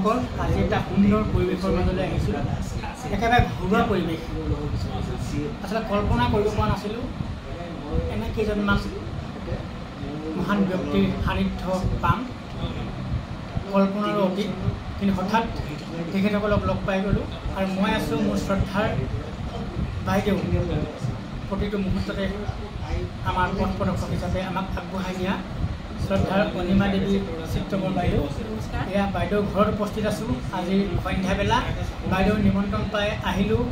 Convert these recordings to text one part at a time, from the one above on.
দৰ্শকসকল আজি এটা সুন্দৰ পৰিৱেশৰ মাজলৈ আহিছোঁ একেবাৰে ঘৰুৱা পৰিৱেশ আচলতে কল্পনা কৰিব পৰা নাছিলোঁ এনে কেইজনমান মহান ব্যক্তিৰ সান্নিধ্য পাম কল্পনাৰ অতীত কিন্তু হঠাৎ তেখেতসকলক লগ পাই গ'লোঁ আৰু মই আছোঁ মোৰ শ্ৰদ্ধাৰ বাইদেউ প্ৰতিটো মুহূৰ্ততে আমাৰ পথ প্ৰদৰ্শক হিচাপে আমাক আগবঢ়াই দিয়া শ্ৰদ্ধাৰ অনিমা দেৱী চিত্ৰবন বাইদেউ এয়া বাইদেউৰ ঘৰত উপস্থিত আছোঁ আজি সন্ধ্যাবেলা বাইদেউৰ নিমন্ত্ৰণ পাই আহিলোঁ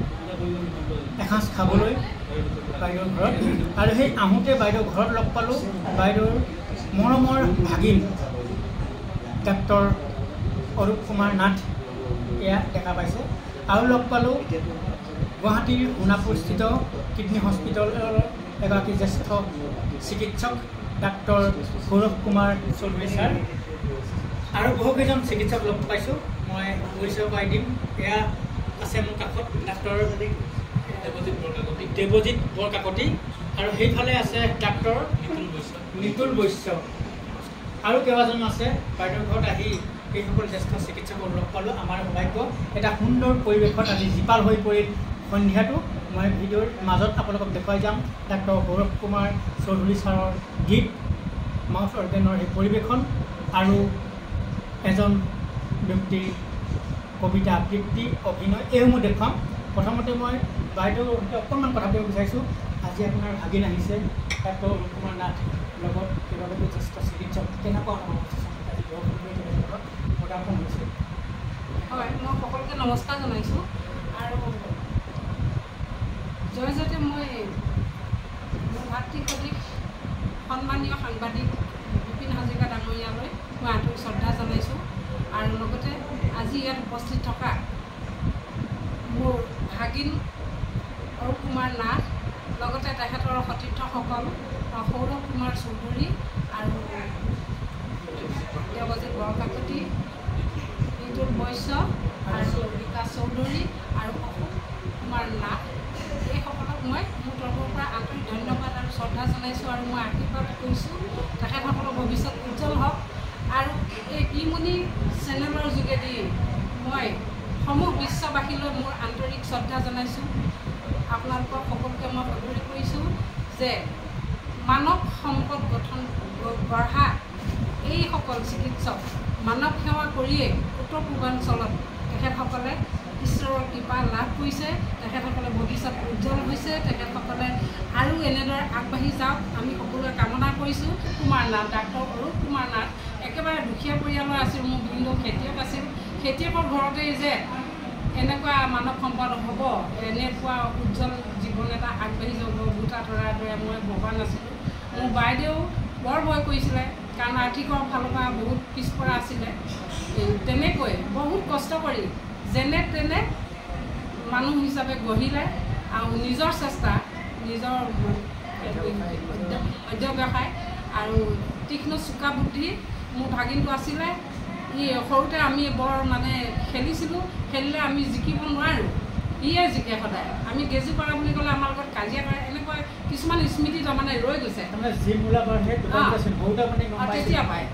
এসাঁজ খাবলৈ বাইদেউৰ ঘৰত আৰু সেই আহোঁতে বাইদেউৰ ঘৰত লগ পালোঁ বাইদেউৰ মৰমৰ ভাগিন ডাক্তৰ অৰূপ কুমাৰ নাথ এয়া দেখা পাইছে আৰু লগ পালোঁ গুৱাহাটীৰ সোণাপুৰস্থিত কিডনী হস্পিটেলৰ এগৰাকী জ্যেষ্ঠ চিকিৎসক ডাক্তৰ সৌৰভ কুমাৰ চৌধুৰী ছাৰ আৰু বহুকেইজন চিকিৎসক লগ পাইছোঁ মই পৰিচয় কৰাই দিম এয়া আছে মোৰ কাষত ডাক্তৰ দেৱজিৎ বৰকাকতি আৰু সেইফালে আছে ডাক্তৰ নিতুল বৈশ্য আৰু কেইবাজন আছে বাইদেউৰ ঘৰত আহি এইসকল জ্যেষ্ঠ চিকিৎসকক লগ পালোঁ আমাৰ সৌভাগ্য এটা সুন্দৰ পৰিৱেশত আজি জীপাল হৈ পৰিল সন্ধিয়াটো মই ভিডিঅ'ৰ মাজত আপোনালোকক দেখুৱাই যাম ডাক্তৰ সৌৰভ কুমাৰ চৌধুৰী ছাৰৰ গীত মাউথ অৰ্গেনৰ সেই পৰিৱেশন আৰু এজন ব্যক্তিৰ কবিতা আবৃত্তি অভিনয় এইসমূহ দেখুৱাম প্ৰথমতে মই বাইদেউৰ সৈতে অকণমান কথা পাতিব বিচাৰিছোঁ আজি আপোনাৰ ভাগিন আহিছে ডাক্তৰ অৰূপ কুমাৰ নাথ লগত কেইবাগৰাকী জ্যেষ্ঠ চিকিৎসক কেনেকুৱা পদাৰ্পণ হৈছে হয় মই সকলোকে নমস্কাৰ জনাইছোঁ আৰু জয়জতে মই মোৰ ভাতৃ সদৃশ সন্মানীয় সাংবাদিক বিপিন হাজৰিকা ডাঙৰীয়ালৈ মই আন্তৰিক শ্ৰদ্ধা জনাইছোঁ আৰু লগতে আজি ইয়াত উপস্থিত থকা মোৰ ভাগিন অৰূপ কুমাৰ নাথ লগতে তেখেতৰ সতীৰ্থসকল সৌৰভ কুমাৰ চৌধুৰী আৰু দেৱজিৎ বৰকাকতি নিতুল বৈশ্য আৰু বিকাশ চৌধুৰী আৰু অশোক কুমাৰ নাথ এইসকলক মই মোৰ তৰফৰ পৰা আন্তৰিক ধন্যবাদ আৰু শ্ৰদ্ধা জনাইছোঁ আৰু মই আশীৰ্বাদ কৰিছোঁ তেখেতসকলৰ ভৱিষ্যত উজ্জ্বল হওক আৰু এই ইমুনি চেনেলৰ যোগেদি মই সমূহ বিশ্ববাসীলৈ মোৰ আন্তৰিক শ্ৰদ্ধা জনাইছোঁ আপোনালোকৰ সকলোকে মই অনুৰোধ কৰিছোঁ যে মানৱ সম্পদ গঠন গঢ়া এইসকল চিকিৎসক মানৱ সেৱা কৰিয়েই উত্তৰ পূৰ্বাঞ্চলত তেখেতসকলে ঈশ্বৰৰ কৃপা লাভ কৰিছে তেখেতসকলে ভৱিষ্যত উজ্জ্বল হৈছে তেখেতসকলে আৰু এনেদৰে আগবাঢ়ি যাওক আমি সকলোৱে কামনা কৰিছোঁ কুমাৰ নাথ ডাক্তৰ অৰূপ কুমাৰ নাথ একেবাৰে দুখীয়া পৰিয়ালৰ আছিল মোৰ ভিন্ন খেতিয়ক আছিল খেতিয়কৰ ঘৰতেই যে এনেকুৱা মানৱ সম্পদ হ'ব এনেকুৱা উজ্জ্বল জীৱন এটা আগবাঢ়ি যাব গোটা তৰাৰ দৰে মই ভবা নাছিলোঁ মোৰ বাইদেউ বৰ ভয় কৰিছিলে কাৰণ আৰ্থিকৰ ফালৰ পৰা বহুত পিছপৰা আছিলে তেনেকৈ বহুত কষ্ট কৰি যেনে তেনে মানুহ হিচাপে গঢ়িলে আৰু নিজৰ চেষ্টা নিজৰ অধ্যৱসায় আৰু তীক্ষ্ণ চোকা বুদ্ধি মোৰ ভাগিনটো আছিলে সৰুতে আমি বৰ মানে খেলিছিলোঁ খেলিলে আমি জিকিব নোৱাৰোঁ ইয়ে জিকে সদায় আমি গেজু পাৰা বুলি ক'লে আমাৰ লগত কাজিয়া কৰে এনেকুৱা কিছুমান স্মৃতি তাৰমানে ৰৈ গৈছে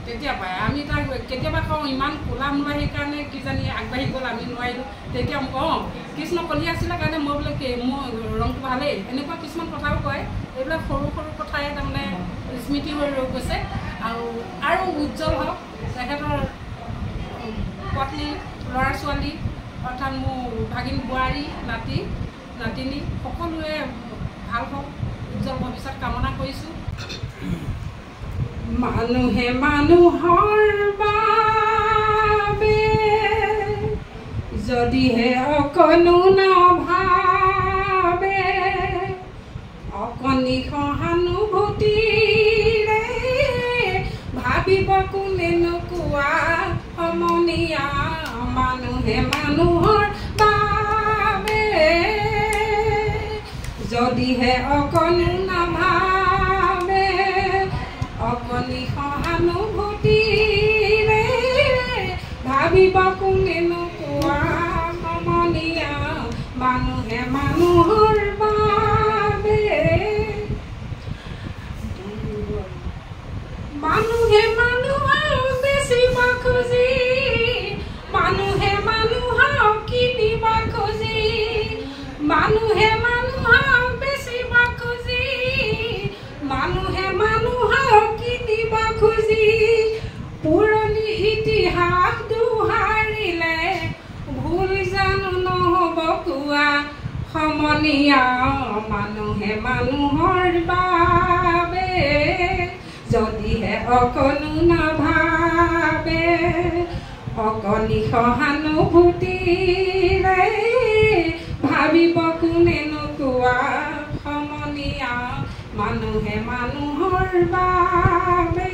তেতিয়া পায় আমি তাক কেতিয়াবা কওঁ ইমান ক'লা মূলা সেইকাৰণে কিজানি আগবাঢ়ি গ'ল আমি নোৱাৰিলোঁ তেতিয়া কওঁ কৃষ্ণ কলি আছিলে কাৰণে মই বোলে মোৰ ৰংটো ভালেই এনেকুৱা কিছুমান কথাও কয় এইবিলাক সৰু সৰু কথাই তাৰমানে স্মৃতি হৈ ৰৈ গৈছে আৰু উজ্জ্বল হওক তেখেতৰ পত্নী ল'ৰা ছোৱালী অৰ্থাৎ মোৰ ভাগিন বোৱাৰী নাতি নাতিনী সকলোৱে ভাল হওক উজ্জ্বল ভৱিষ্যত কামনা কৰিছোঁ মানুহে মানুহৰ বাবে যদিহে অকণো নাভাবে অকণি সহানুভূতিৰে ভাবিব কোনেনো কোৱা সমনীয়া মানুহে মানুহৰ বাবে যদিহে অকণো নাভাবে অকণি সহানুভূতিৰে ভাবিব কোনেনো কোৱা সমনীয়া মানুহে মানুহৰ বাবে মানুহে মানুহৰ বেছিব খুজি মানুহে ইতিহাস দুহাৰিলে ভুল জানো নহ'ব কোৱা সমনীয়া মানুহে মানুহৰ বাবে যদিহে অকণো নাভাবে অকণি সহানুভূতিৰে ভাবিব কোনেনো কোৱা সমনীয়া মানুহে মানুহৰ বাবে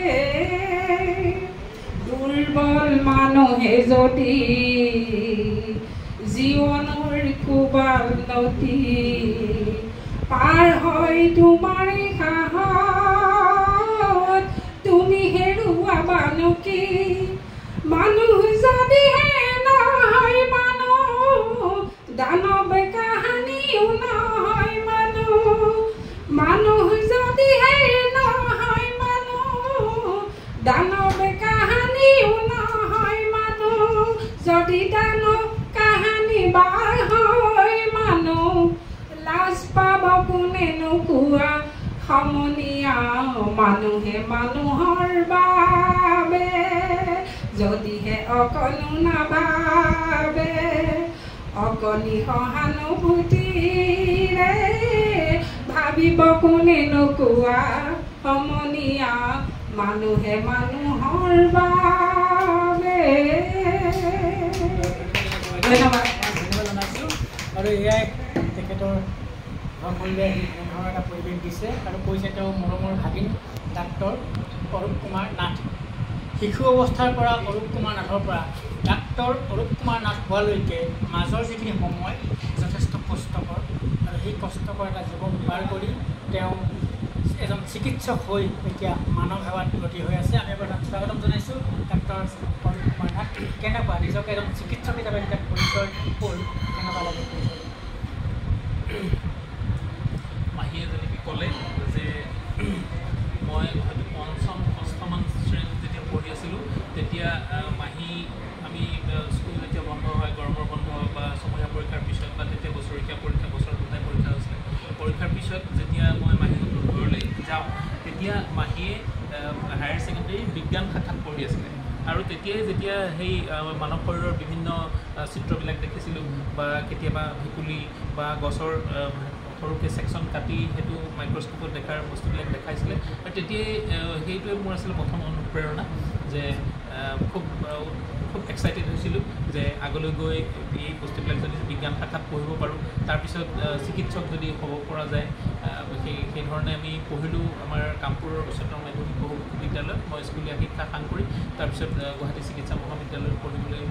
দুৰ্বল মানুহে যদি জীৱনৰ কোবাল নদী পাৰ হয় তোমাৰ সাহত তুমি হেৰুৱাবানো কি মানুহ যদিহে নহয় মানুহ দানৱ কাহানিও নহয় মানুহ যদিহে নহয় মানুহ দানৱ কাহানিও নহয় মানুহ যদি দানৱ কাহানি বাৰ হয় মানুহ লাজ পাব কোনেনো কোৱা সমনীয়া মানুহে মানুহৰ বাবে যদিহে অকণো নাভাবে অকণি সহানুভূতিৰে ভাবিব কোনেনো কোৱা সমনীয়া মানুহে মানুহৰ বাবে ধন্যবাদ জনাইছোঁ আৰু এয়াই তেখেতৰ ধৰ্মলৈ এনেধৰণৰ এটা পৰিৱেশ দিছে আৰু কৈছে তেওঁ মৰমৰ ভাগিন ডাক্তৰ অৰূপ কুমাৰ নাথ শিশু অৱস্থাৰ পৰা অৰূপ কুমাৰ নাথৰ পৰা ডাক্তৰ অৰূপ কুমাৰ নাথ হোৱালৈকে মাজৰ যিখিনি সময় যথেষ্ট কষ্টকৰ আৰু সেই কষ্টকৰ এটা জীৱন পাৰ কৰি তেওঁ এজন চিকিৎসক হৈ এতিয়া মানৱ সেৱাত ব্ৰতী হৈ আছে আমি এবাৰ স্বাগতম জনাইছোঁ ডাক্তৰ অৰূপ কুমাৰ নাথ কেনেকুৱা নিজকে এজন চিকিৎসক হিচাপে যেতিয়া পৰিচয় হ'ল কেনেকুৱা লাগে মাহীয়ে যেনেকৈ ক'লে যে মই হয়তো পঞ্চম ষষ্ঠমান শ্ৰেণীত যেতিয়া পঢ়ি আছিলোঁ তেতিয়া মাহী আমি স্কুল যেতিয়া বন্ধ হয় গৰমৰ বন্ধ বা ছমহীয়া পৰীক্ষাৰ পিছত বা তেতিয়া বছৰেকীয়া পৰীক্ষা বছৰ দুটাই পৰীক্ষা হৈছিলে পৰীক্ষাৰ পিছত যেতিয়া মই মাহীহঁতৰ ঘৰলৈ যাওঁ তেতিয়া মাহীয়ে হায়াৰ ছেকেণ্ডেৰী বিজ্ঞান শাখাত পঢ়ি আছিলে আৰু তেতিয়াই যেতিয়া সেই মানৱ শৰীৰৰ বিভিন্ন চিত্ৰবিলাক দেখিছিলোঁ বা কেতিয়াবা ভেকুলী বা গছৰ সৰুকৈ ছেকশ্যন কাটি সেইটো মাইক্ৰস্কোপত দেখাৰ বস্তুবিলাক দেখাইছিলে আৰু তেতিয়াই সেইটোৱে মোৰ আছিলে প্ৰথম অনুপ্ৰেৰণা যে খুব এক্সাইটেড হৈছিলোঁ যে আগলৈ গৈ এই বস্তুবিলাক যদি বিজ্ঞান শাখাত পঢ়িব পাৰোঁ তাৰপিছত চিকিৎসক যদি হ'ব পৰা যায় সেই ধৰণে আমি পঢ়িলোঁ আমাৰ কামপুৰৰ উচ্চতৰ মাধ্যমিক বহু বিদ্যালয়ত মই স্কুলীয়া শিক্ষা সাং কৰি তাৰপিছত গুৱাহাটী চিকিৎসা মহাবিদ্যালয়ত পঢ়িবলৈ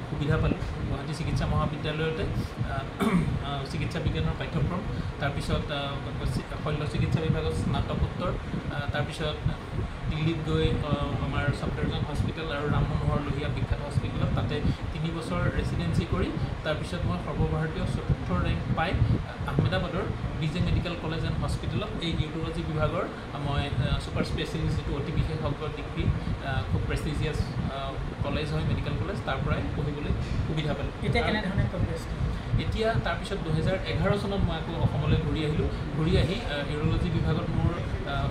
সুবিধা পালোঁ গুৱাহাটী চিকিৎসা মহাবিদ্যালয়তে চিকিৎসা বিজ্ঞানৰ পাঠ্যক্ৰম তাৰপিছত শল্য চিকিৎসা বিভাগত স্নাতকোত্তৰ তাৰপিছত দিল্লীত গৈ আমাৰ ছফদৰজং হস্পিটেল আৰু ৰাম মনোহৰ লোহিয়া বিখ্যাত হস্পিটেলত তাতে 3 বছৰ ৰেচিডেঞ্চি কৰি তাৰপিছত মই সৰ্বভাৰতীয় 4ৰ্থ ৰেংক পাই আহমেদাবাদৰ BJ মেডিকেল কলেজ এণ্ড হস্পিটেলত এই নিউৰলজি বিভাগৰ মই ছুপাৰ স্পেচিয়েলিষ্ট যিটো অতি বিশেষজ্ঞ ডিগ্ৰী খুব প্ৰেষ্টিজিয়াছ কলেজ হয় মেডিকেল কলেজ তাৰ পৰাই পঢ়িবলৈ সুবিধা পালোঁ এতিয়া কেনেধৰণে প্ৰগ্ৰেছ এতিয়া তাৰপিছত 2011 চনত মই আকৌ অসমলৈ ঘূৰি আহিলোঁ ঘূৰি আহি নিউৰলজি বিভাগত মোৰ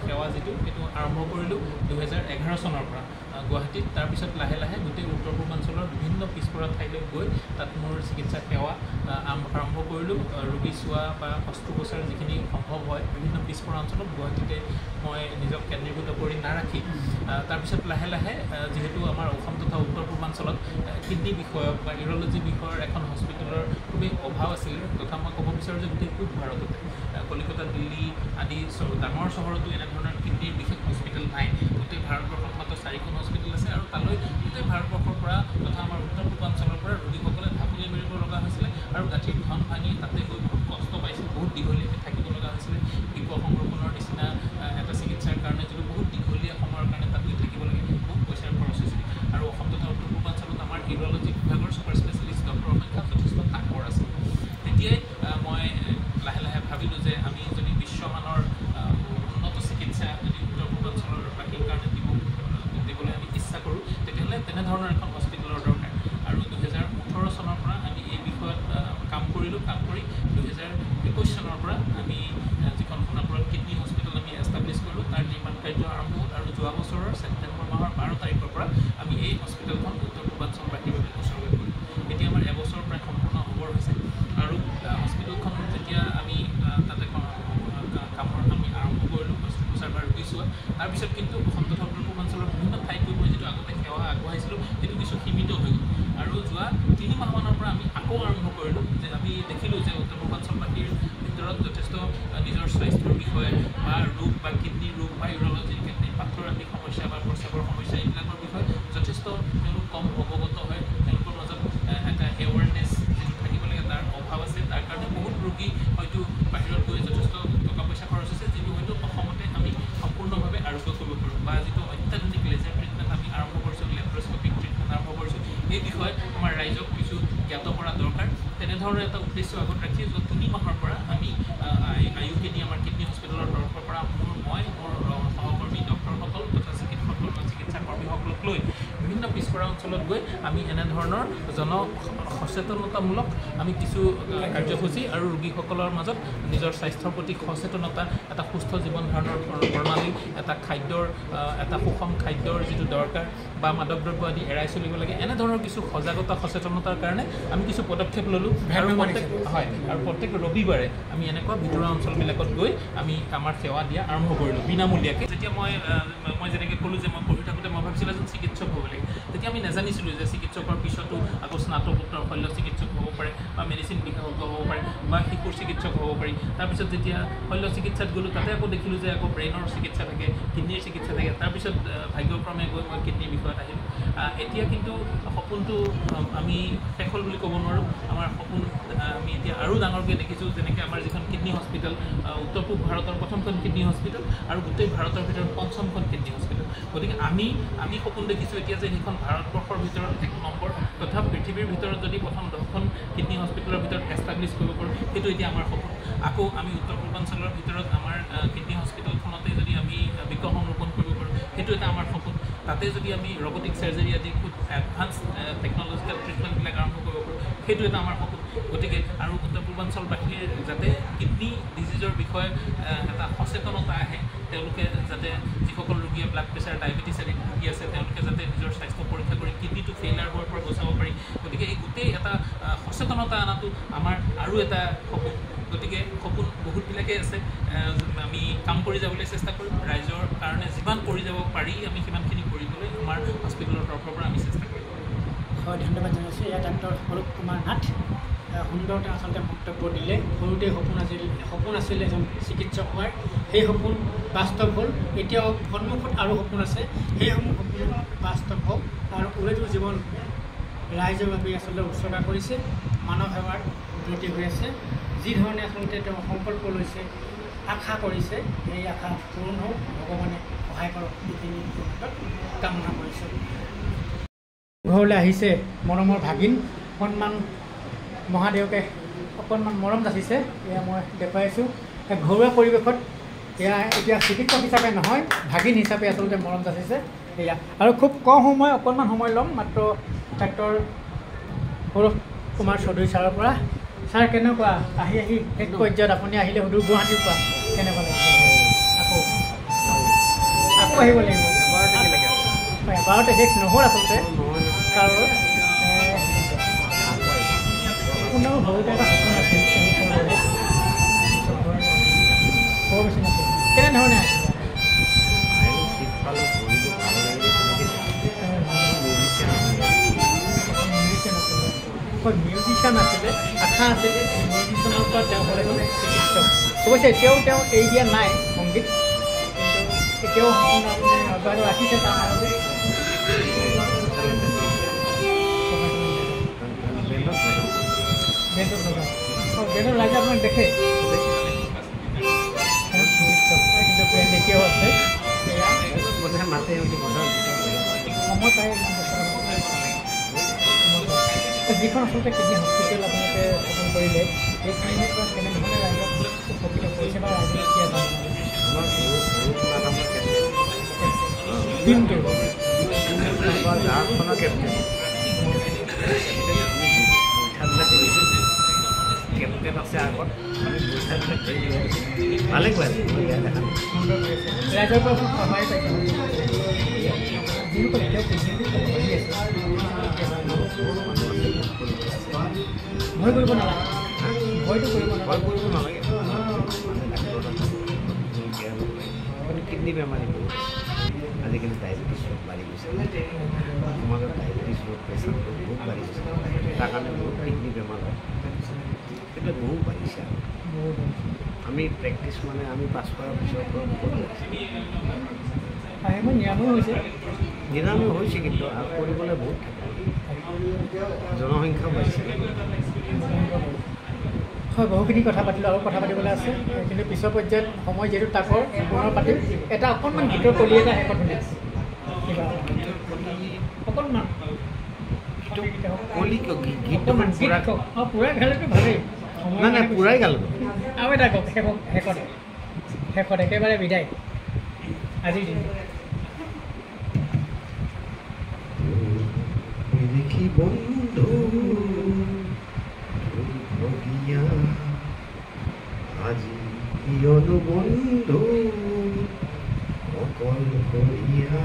সেৱা যিটো সেইটো আৰম্ভ কৰিলোঁ 2011 চনৰ পৰা গুৱাহাটীত তাৰপিছত লাহে লাহে গোটেই উত্তৰ পূৰ্বাঞ্চলৰ বিভিন্ন পিছপৰা ঠাইলৈ গৈ তাত মোৰ চিকিৎসা সেৱা আৰম্ভ কৰিলোঁ ৰোগী চোৱা বা অস্ত্ৰোপচাৰ যিখিনি সম্ভৱ হয় বিভিন্ন পিছপৰা অঞ্চলত গুৱাহাটীতে মই নিজক কেন্দ্ৰীভূত কৰি নাৰাখি তাৰপিছত লাহে লাহে যিহেতু আমাৰ অসম তথা উত্তৰ পূৰ্বাঞ্চলত কিডনী বিষয়ক বা নিউৰলজি বিষয়ৰ এখন হস্পিটেলৰ খুবেই অভাৱ আছিল তথা মই ক'ব বিচাৰোঁ যে গোটেই পূব ভাৰততে কলিকতা দিল্লী আদি ডাঙৰ চহৰতো এনেধৰণৰ কিডনীৰ বিশেষ হস্পিটেল নাই গোটেই ভাৰতবৰ্ষত মাত্ৰ 4খন হস্পিটেল আছে আৰু তালৈ গোটেই ভাৰতবৰ্ষৰ পৰা তথা আমাৰ উত্তৰ পূৰ্বাঞ্চলৰ পৰা ৰোগীসকলে ঢাপলি মেলিব লগা হৈছিলে আৰু গাঁঠিৰ ধন ভাঙি তাতে গৈ বহুত কষ্ট পাইছিল বহুত দীঘলীয়াকৈ থাকিব লগা হৈছিলে শিল্প সংৰক্ষণৰ নিচিনা এটা চিকিৎসাৰ কাৰণে যিটো বহুত দীঘলীয়া সময়ৰ কাৰণে তাত গৈ থাকিব লাগে বহুত পইচাৰ খৰচ হৈছিল আৰু অসম তথা উত্তৰ পূৰ্বাঞ্চলত আমাৰ নিউৰলজি বিভাগৰ ছুপাৰ স্পেচিয়েলিষ্ট ডক্টৰৰ সংখ্যা যথেষ্ট তাকৰ আছে তেতিয়াই মই লাহে লাহে ভাবিলোঁ যে আমি যদি বিশ্বমানৰ উন্নত চিকিৎসা যদি উত্তৰ পূৰ্বাঞ্চলৰ বাকীৰ কাৰণে দিবলৈ আমি ইচ্ছা কৰোঁ তেতিয়াহ'লে তেনেধৰণৰ এখন হস্পিটেলৰ দৰকাৰ আৰু 2018 চনৰ পৰা আমি এই বিষয়ত কাম কৰিলোঁ কাম কৰি 2021 চনৰ পৰা আমি যিখন সোণাপুৰত কিডনী হস্পিটেল আমি এষ্টাব্লিছ কৰিলোঁ তাৰ নিৰ্মাণ কাৰ্য আৰম্ভ হ'ল আৰু যোৱা বছৰৰ ছেপ্টেম্বৰ মাহৰ 12 তাৰিখৰ পৰা আমি এই হস্পিটেলখন উত্তৰ বিষয়ে আমাৰ ৰাইজক কিছু জ্ঞাত কৰা দৰকাৰ তেনেধৰণৰ এটা উদ্দেশ্য আগত ৰাখি যোৱা 3 মাহৰ পৰা আমি IUKD আমাৰ কিডনী হস্পিটেলৰ তৰফৰ পৰা মই মোৰ সহকৰ্মী ডক্টৰসকল তথা চিকিৎসাকৰ্মীসকলক লৈ বিভিন্ন পিছপৰা অঞ্চলত গৈ আমি এনেধৰণৰ সচেতনতামূলক আমি কিছু কাৰ্যসূচী আৰু ৰোগীসকলৰ মাজত নিজৰ স্বাস্থ্যৰ প্ৰতি সচেতনতা এটা সুস্থ জীৱন ধাৰণৰ প্ৰণালী এটা খাদ্যৰ এটা সুষম খাদ্যৰ যিটো দৰকাৰ বা মাদক দ্ৰব্য আদি এৰাই চলিব লাগে এনেধৰণৰ কিছু সজাগতা সচেতনতাৰ কাৰণে আমি কিছু পদক্ষেপ ল'লোঁ আৰু প্ৰত্যেক ৰবিবাৰে আমি এনেকুৱা ভিতৰুৱা অঞ্চলবিলাকত গৈ আমি আমাৰ সেৱা দিয়া আৰম্ভ কৰিলোঁ বিনামূলীয়াকৈ যেতিয়া মই যেনেকৈ ক'লোঁ যে মই পঢ়ি থাকোঁতে মই ভাবিছিলোঁ এজন চিকিৎসক হ'ব লাগে তেতিয়া আমি নাজানিছিলোঁ যে চিকিৎসকৰ পিছতো আকৌ স্নাতকোত্তৰ শল্য চিকিৎসক হ'ব পাৰে বা মেডিচিন বিশেষজ্ঞ হ'ব পাৰে বা শিশুৰ চিকিৎসক হ'ব পাৰি তাৰপিছত যেতিয়া শল্য চিকিৎসাত গ'লোঁ তাতে আকৌ দেখিলোঁ যে আকৌ ব্ৰেইনৰ চিকিৎসা থাকে কিডনীৰ চিকিৎসা থাকে তাৰপিছত ভাগ্যক্ৰমে গৈ মই কিডনীৰ বিষয়ত আহিলোঁ এতিয়া কিন্তু সপোনটো আমি শেষ হ'ল বুলি ক'ব নোৱাৰোঁ আমাৰ সপোন আমি এতিয়া আৰু ডাঙৰকৈ দেখিছোঁ যেনেকৈ আমাৰ যিখন কিডনী হস্পিটেল উত্তৰ পূব ভাৰতৰ প্ৰথমখন কিডনী হস্পিটেল আৰু গোটেই ভাৰতৰ ভিতৰত 5খন কিডনী হস্পিটেল গতিকে আমি সপোন দেখিছোঁ এতিয়া যে সেইখন ভাৰতবৰ্ষৰ ভিতৰত 1 নম্বৰ তথা পৃথিৱীৰ ভিতৰত যদি প্ৰথম 10খন কিডনী হস্পিটেলৰ ভিতৰত এষ্টাব্লিছ কৰিব পাৰোঁ সেইটো এতিয়া আমাৰ সপোন আকৌ আমি উত্তৰ পূৰ্বাঞ্চলৰ ভিতৰত আমাৰ কিডনী হস্পিটেলখনতে যদি আমি বৃক্ক সংৰোপণ কৰিব পাৰোঁ সেইটো এটা আমাৰ সপোন তাতে যদি আমি ৰবটিক চাৰ্জাৰী আদি খুব এডভান্স টেকন'লজিকেল ট্ৰিটমেণ্টবিলাক আৰম্ভ কৰিব পাৰোঁ সেইটো এটা আমাৰ সপোন গতিকে আৰু উত্তৰ পূৰ্বাঞ্চলবাসীৰ যাতে কিডনী ডিজিজৰ বিষয়ে এটা সচেতনতা আহে তেওঁলোকে যাতে যিসকল ৰোগীয়ে ব্লাড প্ৰেছাৰ ডায়েবেটিছ আদি ৰোগী আছে তেওঁলোকে যাতে নিজৰ স্বাস্থ্য পৰীক্ষা কৰি কিডনীটো ফেইলাৰ হোৱাৰ পৰা বচাব পাৰি গতিকে এই গোটেই এটা সচেতনতা অনাটো আমাৰ আৰু এটা সপোন গতিকে সপোন বহুতবিলাকেই আছে আমি কাম কৰি যাবলৈ চেষ্টা কৰিম ৰাইজৰ কাৰণে যিমান কৰি যাব পাৰি আমি সিমানখিনি কৰিবলৈ আমাৰ হস্পিটেলৰ তৰফৰ পৰা আমি চেষ্টা কৰিম হয় ধন্যবাদ জনাইছোঁ এয়া ডাক্তৰ স্বৰূপ কুমাৰ নাথ সুন্দৰতে আচলতে বক্তব্য দিলে সৰুতে সপোন আছিল এজন চিকিৎসক হোৱাৰ সেই সপোন বাস্তৱ হ'ল এতিয়াও সন্মুখত আৰু সপোন আছে সেইসমূহ সপোন বাস্তৱ হওক আৰু উৰেটো জীৱন ৰাইজৰ বাবে আচলতে উৎসৰ্গা কৰিছে মানৱ সেৱাৰ উন্নতি হৈ আছে যি ধৰণে আচলতে তেওঁ সংকল্প লৈছে আশা কৰিছে সেই আশা পূৰণ হওক ভগৱানে সহায় কৰক এইখিনি কামনা কৰিছোঁ ঘৰলৈ আহিছে মৰমৰ ভাগিন অকণমান মহাদেউকে অকণমান মৰম যাচিছে এয়া মই দেখুৱাইছোঁ ঘৰুৱা পৰিৱেশত এয়া এতিয়া চিকিৎসক হিচাপে নহয় ভাগিন হিচাপে আচলতে মৰম যাচিছে এয়া আৰু খুব কম সময় অকণমান সময় ল'ম মাত্ৰ ডাক্তৰ সৌৰভ কুমাৰ চৌধুৰী ছাৰৰ পৰা ছাৰ কেনেকুৱা আহি শেষ পৰ্যায়ত আপুনি আহিলে সুদূৰ গুৱাহাটীৰ পৰা কেনেকুৱা লাগিছে আকৌ আহিব লাগিব এবাৰতে শেষ নহ'ল আচলতে ছাৰৰ আপোনাৰ সৰুতে এটা সপোন আছিল বৰ বেছি নাছিল কেনেধৰণে আছিল মিউজিচিয়ান আছিলে আশা আছিলে মিউজিচিয়ানৰ পৰা তেওঁ হ'লে গ'ল চিকিৎসক অৱশ্যে এতিয়াও তেওঁ এৰি দিয়া নাই সংগীত কিন্তু এতিয়াও অব্যাহত ৰাখিছে তাৰ মাজতে বেণ্ডৰ ৰাইজে আপোনাক দেখে কিন্তু বেণ্ড এতিয়াও আছে সময় পায় যিখন আচলতে কিডনী হস্পিটেল আপোনালোকে স্থাপন কৰিলে সেইখিনিৰ পৰা কেনেধৰণে ৰাইজক উপকৃত কৰিছে বা ৰাইজে কি দিনটো কেপ্টেন আছে আগত ভালে কৈ আছে ৰাইজৰ পৰা সহায় পাইছে যিসকল এতিয়াও পঢ়ি আছে ভয় কৰিব নালাগে ভয়টো কৰিব নালাগে কিডনী বেমাৰী আজিকালি ডায়েবেটিছ ৰোগ বাঢ়ি গৈছে সমাজত ডায়েবেটিছ ৰোগ প্ৰেছাৰটো বহুত বাঢ়ি গৈছে তাৰ কাৰণে বহুত কিডনী বেমাৰ হয় সেইবিলাক বহুত বাঢ়িছে আমি প্ৰেক্টিছ মানে আমি পাছ কৰাৰ পিছৰ পৰা বহুত নিৰাময় হৈছে নিৰাময় হৈছে কিন্তু আৰু কৰিবলৈ বহুত থাকে জনসংখ্যাও বাঢ়িছে হয় বহুখিনি কথা পাতিলোঁ আৰু কথা পাতিবলৈ আছে কিন্তু পিছৰ পৰ্যায়ত সময় যিহেতু তাকৰ পুনৰ পাতিম এটা অকণমান গীতৰ কলি এটা শেষত শুনি কিবা অকণমান গীতটো অলি গীতটো মানে পূৰা অঁ পূৰা গালেতো ভালেই নাই পূৰাই গালো আৰু এটা কওক শেষত একেবাৰে বিদায় আজিৰ দিনটো দেখি বন্ধু আজি কিয়নো বন্ধু অকল কৰিয়া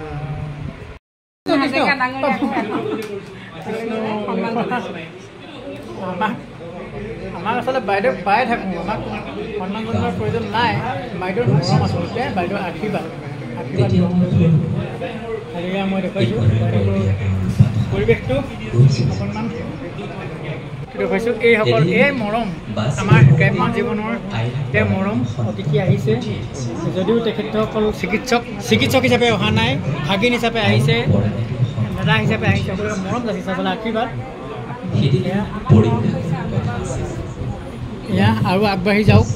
আমাক আচলতে বাইদেউক পাই থাকোঁ আমাক সন্মান জনোৱাৰ প্ৰয়োজন নাই বাইদেউৰ মৰম আচলতে বাইদেউৰ আশীৰ্বাদ হেৰিয়া মই দেখুৱাইছোঁ বাইদেউৰ পৰিৱেশটো অকণমান দেখুৱাইছোঁ এইসকল এই মৰম আমাৰ গ্ৰাম্য জীৱনৰ তেওঁ মৰম অতিথি আহিছে যদিও তেখেতসকল চিকিৎসক হিচাপে অহা নাই ভাগিন হিচাপে আহিছে দাদা হিচাপে আহিছে সকলোকে মৰম যাচিছে আচলতে আশীৰ্বাদ এয়া আৰু আগবাঢ়ি যাওক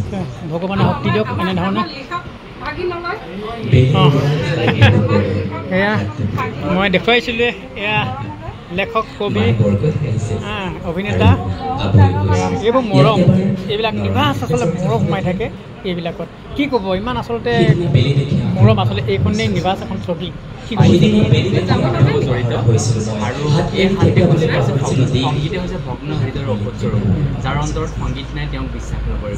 ভগৱানে শক্তি দিয়ক এনেধৰণে এয়া মই দেখুৱাইছিলোঁ এয়া লেখক কবি অভিনেতা এইবোৰ মৰম এইবিলাক নিভাঁজ আচলতে মৰম সোমাই থাকে এইবিলাকত কি ক'ব ইমান আচলতে মৰম আচলতে এইখনেই নিভাঁজ এখন ছবি কি জড়িত আৰু এই সংগীতে হৈছে ভগ্ন হৃদয়ৰ ঔষধ স্বৰূপ যাৰ অন্তৰত সংগীত নাই তেওঁক বিশ্বাস নকৰে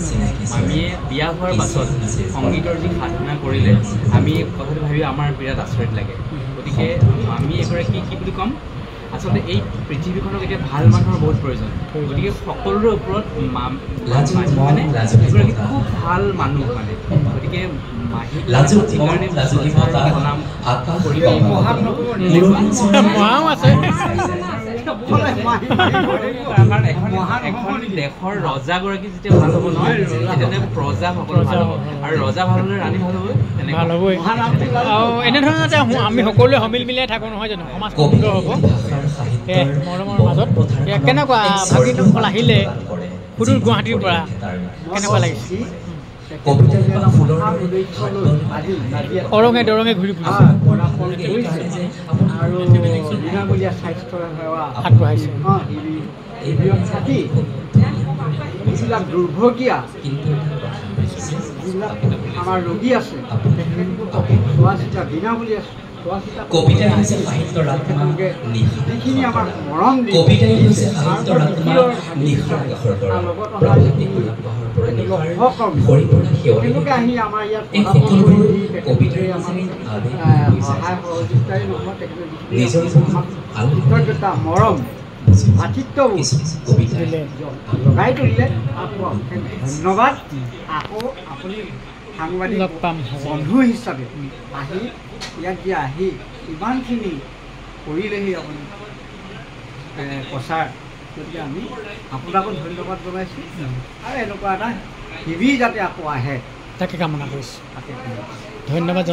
মামীয়ে বিয়া হোৱাৰ পাছত সংগীতৰ যি সাধনা কৰিলে আমি কথাটো ভাবি আমাৰ বিৰাট আচৰিত লাগে গতিকে মামী এগৰাকী কি বুলি ক'ম আচলতে এই পৃথিৱীখনক এতিয়া ভাল মানুহৰ বহুত প্ৰয়োজন গতিকে সকলোৰে ওপৰত মানে এগৰাকী খুব ভাল মানুহ মানে গতিকে দেশৰ ৰজাগৰাকী যেতিয়া ভাল হ'ব নহয় তেতিয়াহ'লে প্ৰজা সকলো ভাল হ'ব আৰু ৰজা ভাল হ'লে ৰাণী ভাল হ'ব ভাল হ'বই আৰু এনেধৰণে আমি সকলোৱে সমিল মিলাই থাকোঁ নহয় জানো সমাজ সুন্দৰ হ'ব মৰমৰ মাজত কেনেকুৱা ভাগিনসকল আহিলে সুদূৰ গুৱাহাটীৰ পৰা কেনেকুৱা লাগিছে অৰঙে দৰঙে ঘূৰি ফুৰিছে আৰু বিনামূলীয়া স্বাস্থ্য সেৱা আগবঢ়াইছে যিবিলাক দুৰ্ভগীয়া যিবিলাক আমাৰ ৰোগী আছে চোৱা চিতা বিনামূলীয়া কবিতা হৈছে সাহিত্যৰ আত্মা যিখিনি আমাক মৰম তেওঁলোকে আহি আমাৰ ইয়াত সহায় সহযোগিতাই নহয় কৃতজ্ঞতা মৰম ভাতৃত্ববোধ লগাই তুলিলে আকৌ ধন্যবাদ আকৌ আপুনি সাংবাদিক লগ পাম বন্ধু হিচাপে আহি ইয়াত যে আহি ইমানখিনি কৰিলেহি আপুনি প্ৰচাৰ গতিকে আমি আপোনাকো ধন্যবাদ জনাইছোঁ আৰু এনেকুৱা এটা শিবিৰ যাতে আকৌ আহে তাকে কামনা কৰিছোঁ ধন্যবাদ।